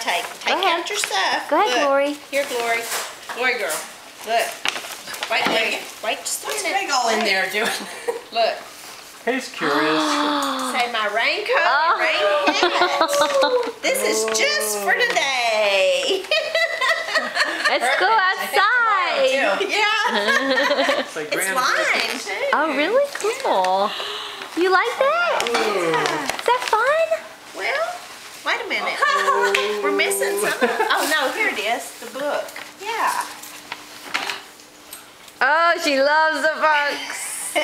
take. Take out your stuff. Go ahead, Look. Glory. Here, Glory. Glory girl. Look. Wait, wait. Wait just a What's minute. Big Ol' in there doing? Look. He's curious. Say my raincoat and rain hat. This is just for today. Let's go outside. Yeah. It's like It's Grandma. lined too. Oh, really cool. You like that? Is that fun? Well, wait a minute. We're missing something. Oh no, here it is. The book. Yeah. Oh, she loves the books.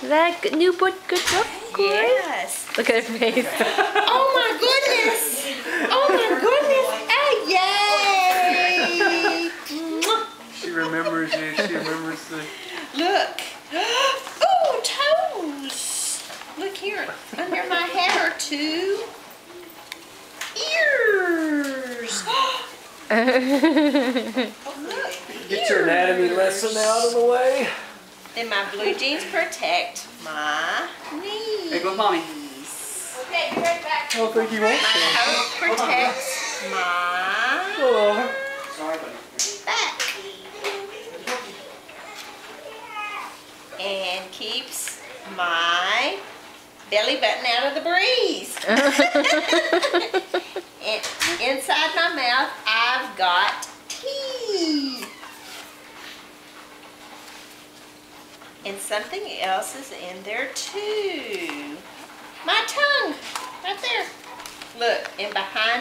Is that a new book? Good book? Glory? Yes. Look at her face. Oh my goodness. Oh my goodness. Hey, yay. Mwah. She remembers you. She remembers the. Look. Oh, toes. Look here. Under my head are 2 ears. Look. Get your anatomy lesson out of the way. Then my blue jeans protect my knees. Hey, go with mommy. Okay, be right back. I don't think you want My to. coat protects my Oh. Sorry, buddy. back. And keeps my belly button out of the breeze. And inside my mouth, I've got teeth. And something else is in there too. My tongue, right there. Look, and behind